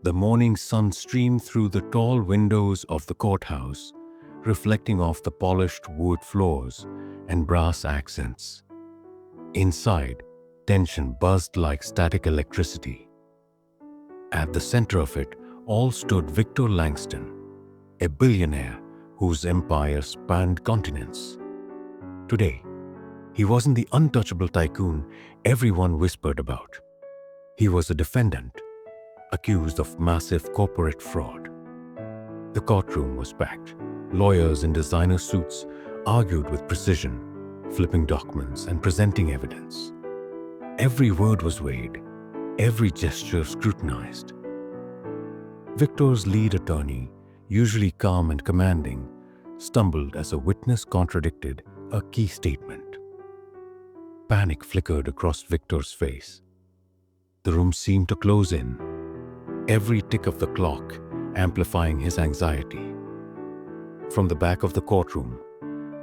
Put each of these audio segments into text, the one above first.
The morning sun streamed through the tall windows of the courthouse, reflecting off the polished wood floors and brass accents. Inside, tension buzzed like static electricity. At the center of it all stood Victor Langston, a billionaire whose empire spanned continents. Today, he wasn't the untouchable tycoon everyone whispered about. He was a defendant, accused of massive corporate fraud. The courtroom was packed. Lawyers in designer suits argued with precision, flipping documents and presenting evidence. Every word was weighed, every gesture scrutinized. Victor's lead attorney, usually calm and commanding, stumbled as a witness contradicted a key statement. Panic flickered across Victor's face. The room seemed to close in, every tick of the clock amplifying his anxiety. From the back of the courtroom,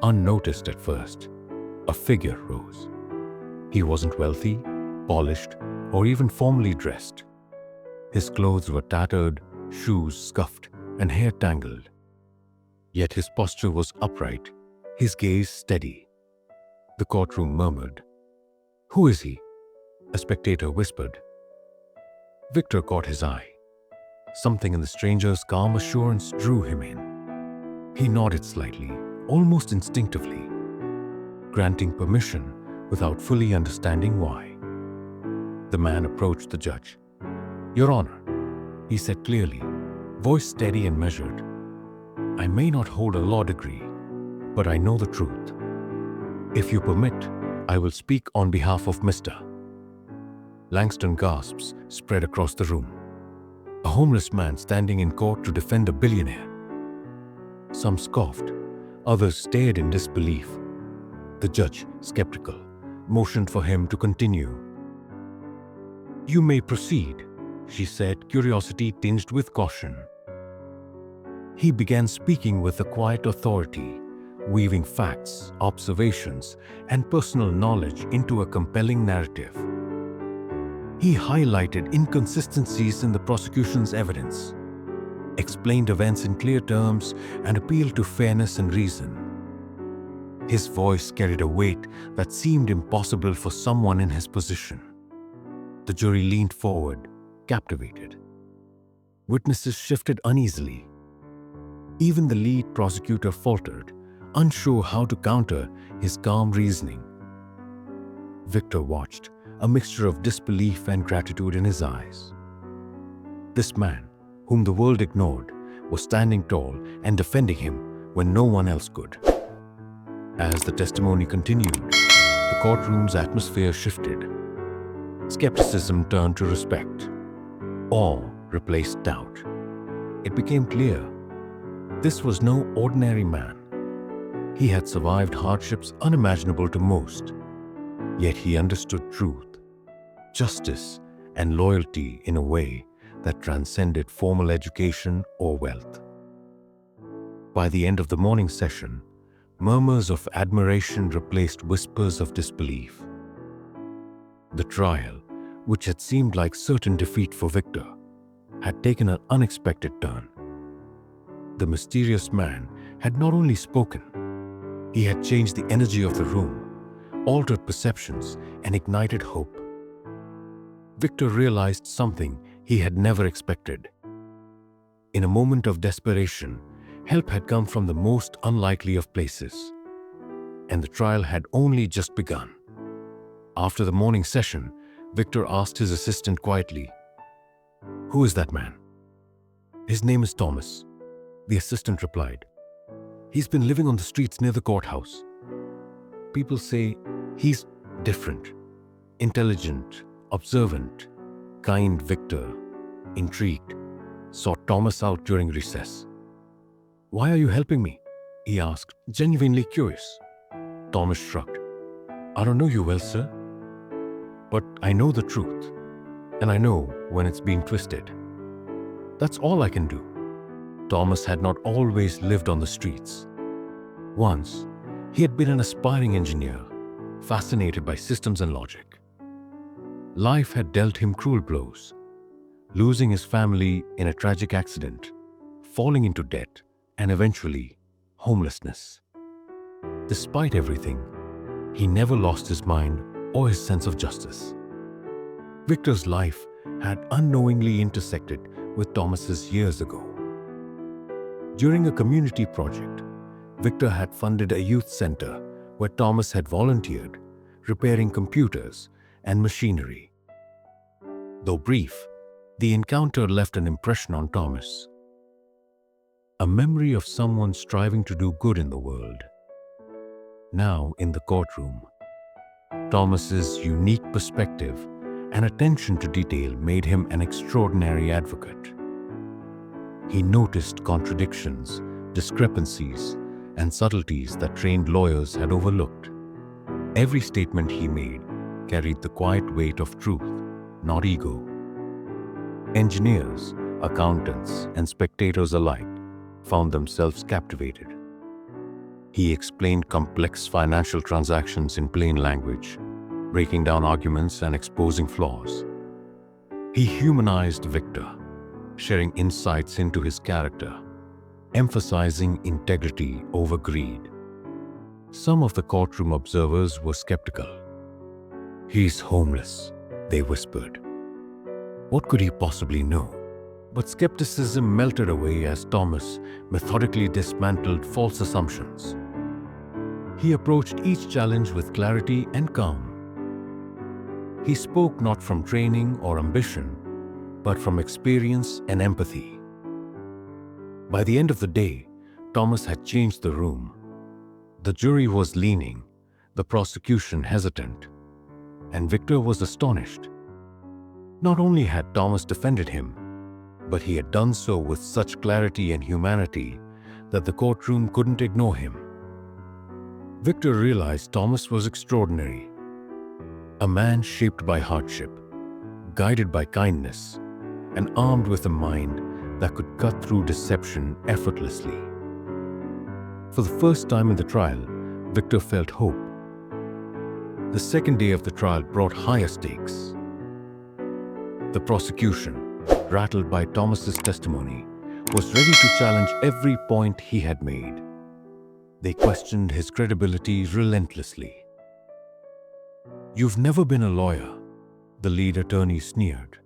unnoticed at first, a figure rose. He wasn't wealthy, polished, or even formally dressed. His clothes were tattered, shoes scuffed, and hair tangled. Yet his posture was upright, his gaze steady. The courtroom murmured. "Who is he?" a spectator whispered. Victor caught his eye. Something in the stranger's calm assurance drew him in. He nodded slightly, almost instinctively, granting permission without fully understanding why. The man approached the judge. "Your Honor," he said clearly, voice steady and measured, "I may not hold a law degree, but I know the truth. If you permit, I will speak on behalf of Mr." Langston gasps spread across the room. A homeless man standing in court to defend a billionaire. Some scoffed, others stared in disbelief. The judge, skeptical, motioned for him to continue. "You may proceed," she said, curiosity tinged with caution. He began speaking with a quiet authority, weaving facts, observations, and personal knowledge into a compelling narrative. He highlighted inconsistencies in the prosecution's evidence, explained events in clear terms, and appealed to fairness and reason. His voice carried a weight that seemed impossible for someone in his position. The jury leaned forward, captivated. Witnesses shifted uneasily. Even the lead prosecutor faltered, unsure how to counter his calm reasoning. Victor watched, a mixture of disbelief and gratitude in his eyes. This man, whom the world ignored, was standing tall and defending him when no one else could. As the testimony continued, the courtroom's atmosphere shifted. Skepticism turned to respect. Awe replaced doubt. It became clear this was no ordinary man. He had survived hardships unimaginable to most, yet he understood truth, justice, and loyalty in a way that transcended formal education or wealth. By the end of the morning session, murmurs of admiration replaced whispers of disbelief. The trial, which had seemed like certain defeat for Victor, had taken an unexpected turn. The mysterious man had not only spoken, he had changed the energy of the room, altered perceptions, and ignited hope. Victor realized something he had never expected. In a moment of desperation, help had come from the most unlikely of places, and the trial had only just begun. After the morning session, Victor asked his assistant quietly, "Who is that man?" "His name is Thomas," the assistant replied. "He's been living on the streets near the courthouse. People say he's different, intelligent, observant, kind." Victor, intrigued, sought Thomas out during recess. "Why are you helping me?" he asked, genuinely curious. Thomas shrugged. "I don't know you well, sir, but I know the truth, and I know when it's being twisted. That's all I can do." Thomas had not always lived on the streets. Once, he had been an aspiring engineer, fascinated by systems and logic. Life had dealt him cruel blows, losing his family in a tragic accident, falling into debt, and eventually homelessness. Despite everything, he never lost his mind or his sense of justice. Victor's life had unknowingly intersected with Thomas's years ago. During a community project, Victor had funded a youth center where Thomas had volunteered, repairing computers and machinery. Though brief, the encounter left an impression on Thomas. A memory of someone striving to do good in the world. Now, in the courtroom, Thomas's unique perspective and attention to detail made him an extraordinary advocate. He noticed contradictions, discrepancies, and subtleties that trained lawyers had overlooked. Every statement he made carried the quiet weight of truth, not ego. Engineers, accountants, and spectators alike found themselves captivated. He explained complex financial transactions in plain language, breaking down arguments and exposing flaws. He humanized Victor, sharing insights into his character, emphasizing integrity over greed. Some of the courtroom observers were skeptical. "He's homeless," they whispered. What could he possibly know? But skepticism melted away as Thomas methodically dismantled false assumptions. He approached each challenge with clarity and calm. He spoke not from training or ambition, but from experience and empathy. By the end of the day, Thomas had changed the room. The jury was leaning, the prosecution hesitant, and Victor was astonished. Not only had Thomas defended him, but he had done so with such clarity and humanity that the courtroom couldn't ignore him. Victor realized Thomas was extraordinary. A man shaped by hardship, guided by kindness, and armed with a mind that could cut through deception effortlessly. For the first time in the trial, Victor felt hope. The second day of the trial brought higher stakes. The prosecution, rattled by Thomas's testimony, was ready to challenge every point he had made. They questioned his credibility relentlessly. "You've never been a lawyer," the lead attorney sneered.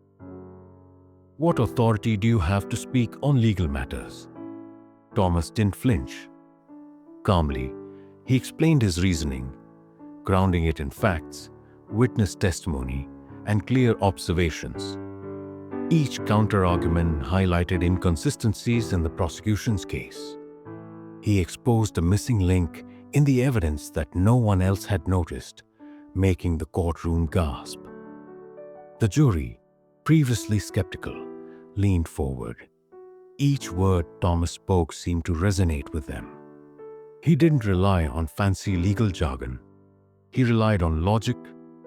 "What authority do you have to speak on legal matters?" Thomas didn't flinch. Calmly, he explained his reasoning, grounding it in facts, witness testimony, and clear observations. Each counter-argument highlighted inconsistencies in the prosecution's case. He exposed a missing link in the evidence that no one else had noticed, making the courtroom gasp. The jury, previously skeptical, leaned forward. Each word Thomas spoke seemed to resonate with them. He didn't rely on fancy legal jargon. He relied on logic,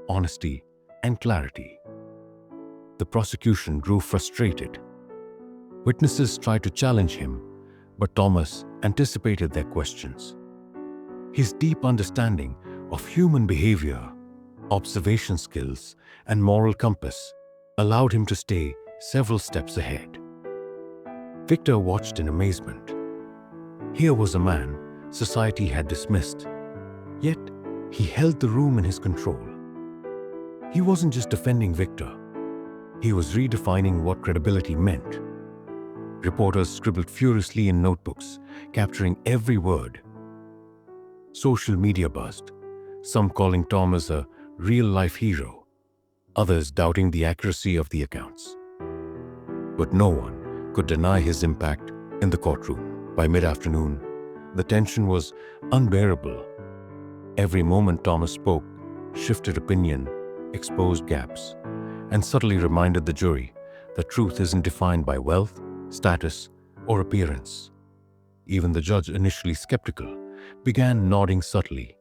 honesty, and clarity. The prosecution grew frustrated. Witnesses tried to challenge him, but Thomas anticipated their questions. His deep understanding of human behavior, observation skills, and moral compass allowed him to stay several steps ahead. Victor watched in amazement. Here was a man society had dismissed, yet he held the room in his control. He wasn't just defending Victor. He was redefining what credibility meant. Reporters scribbled furiously in notebooks, capturing every word. Social media buzzed, some calling Thomas a real-life hero, others doubting the accuracy of the accounts. But no one could deny his impact in the courtroom. By mid-afternoon, the tension was unbearable. Every moment Thomas spoke, shifted opinion, exposed gaps, and subtly reminded the jury that truth isn't defined by wealth, status, or appearance. Even the judge, initially skeptical, began nodding subtly,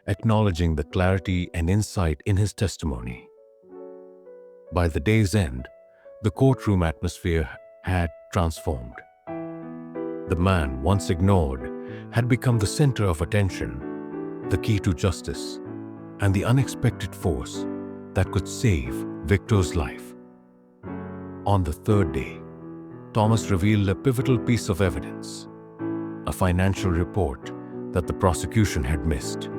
acknowledging the clarity and insight in his testimony. By the day's end, the courtroom atmosphere had transformed. The man, once ignored, had become the center of attention, the key to justice, and the unexpected force that could save Victor's life. On the third day, Thomas revealed a pivotal piece of evidence, a financial report that the prosecution had missed.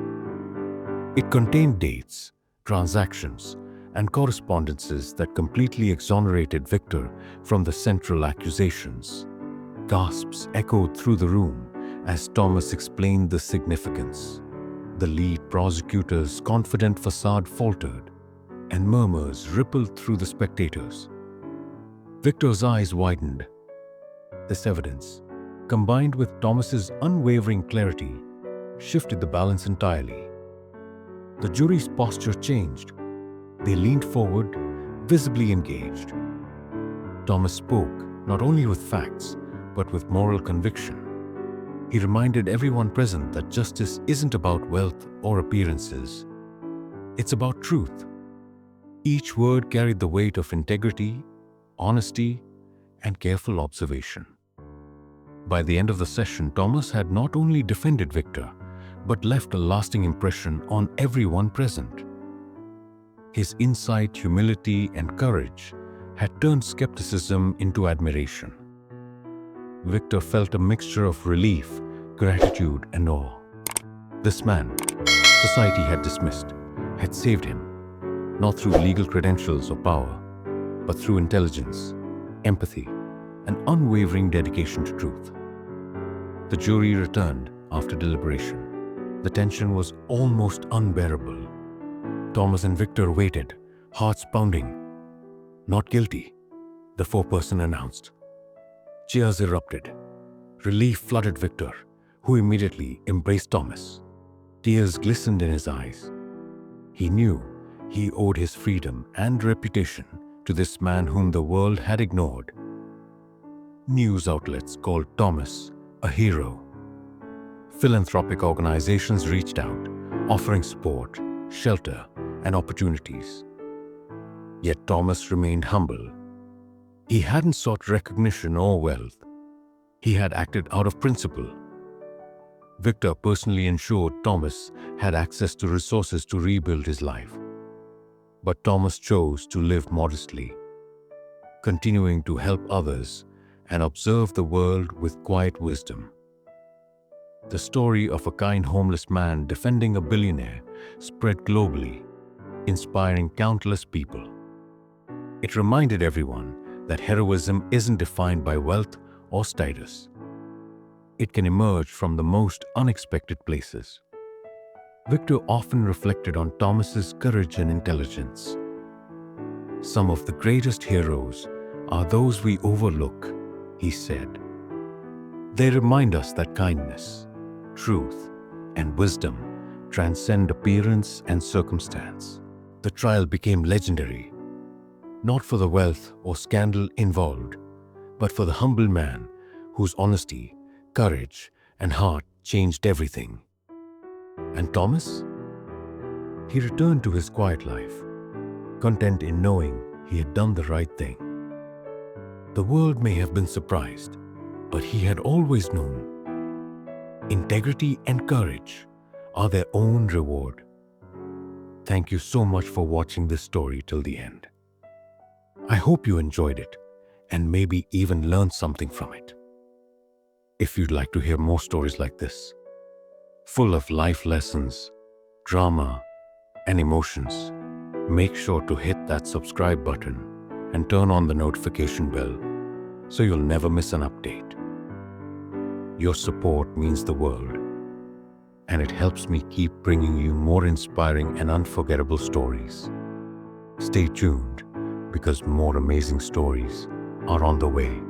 It contained dates, transactions, and correspondences that completely exonerated Victor from the central accusations. Gasps echoed through the room as Thomas explained the significance. The lead prosecutor's confident facade faltered, and murmurs rippled through the spectators. Victor's eyes widened. This evidence, combined with Thomas's unwavering clarity, shifted the balance entirely. The jury's posture changed. They leaned forward, visibly engaged. Thomas spoke not only with facts, but with moral conviction. He reminded everyone present that justice isn't about wealth or appearances. It's about truth. Each word carried the weight of integrity, honesty, and careful observation. By the end of the session, Thomas had not only defended Victor, but left a lasting impression on everyone present. His insight, humility, and courage had turned skepticism into admiration. Victor felt a mixture of relief, gratitude, and awe. This man, society had dismissed, had saved him, not through legal credentials or power, but through intelligence, empathy, and unwavering dedication to truth. The jury returned after deliberation. The tension was almost unbearable. Thomas and Victor waited, hearts pounding. "Not guilty," the foreperson announced. Cheers erupted. Relief flooded Victor, who immediately embraced Thomas. Tears glistened in his eyes. He knew he owed his freedom and reputation to this man whom the world had ignored. News outlets called Thomas a hero. Philanthropic organizations reached out, offering support, shelter, and opportunities. Yet Thomas remained humble. He hadn't sought recognition or wealth. He had acted out of principle. Victor personally ensured Thomas had access to resources to rebuild his life. But Thomas chose to live modestly, continuing to help others and observe the world with quiet wisdom. The story of a kind homeless man defending a billionaire spread globally, inspiring countless people. It reminded everyone that heroism isn't defined by wealth or status. It can emerge from the most unexpected places. Victor often reflected on Thomas's courage and intelligence. "Some of the greatest heroes are those we overlook," he said. "They remind us that kindness, truth, and wisdom transcend appearance and circumstance." The trial became legendary, not for the wealth or scandal involved, but for the humble man whose honesty, courage, and heart changed everything. And Thomas? He returned to his quiet life, content in knowing he had done the right thing. The world may have been surprised, but he had always known. Integrity and courage are their own reward. Thank you so much for watching this story till the end. I hope you enjoyed it and maybe even learned something from it. If you'd like to hear more stories like this, full of life lessons, drama, and emotions, make sure to hit that subscribe button and turn on the notification bell so you'll never miss an update. Your support means the world, and it helps me keep bringing you more inspiring and unforgettable stories. Stay tuned, because more amazing stories are on the way.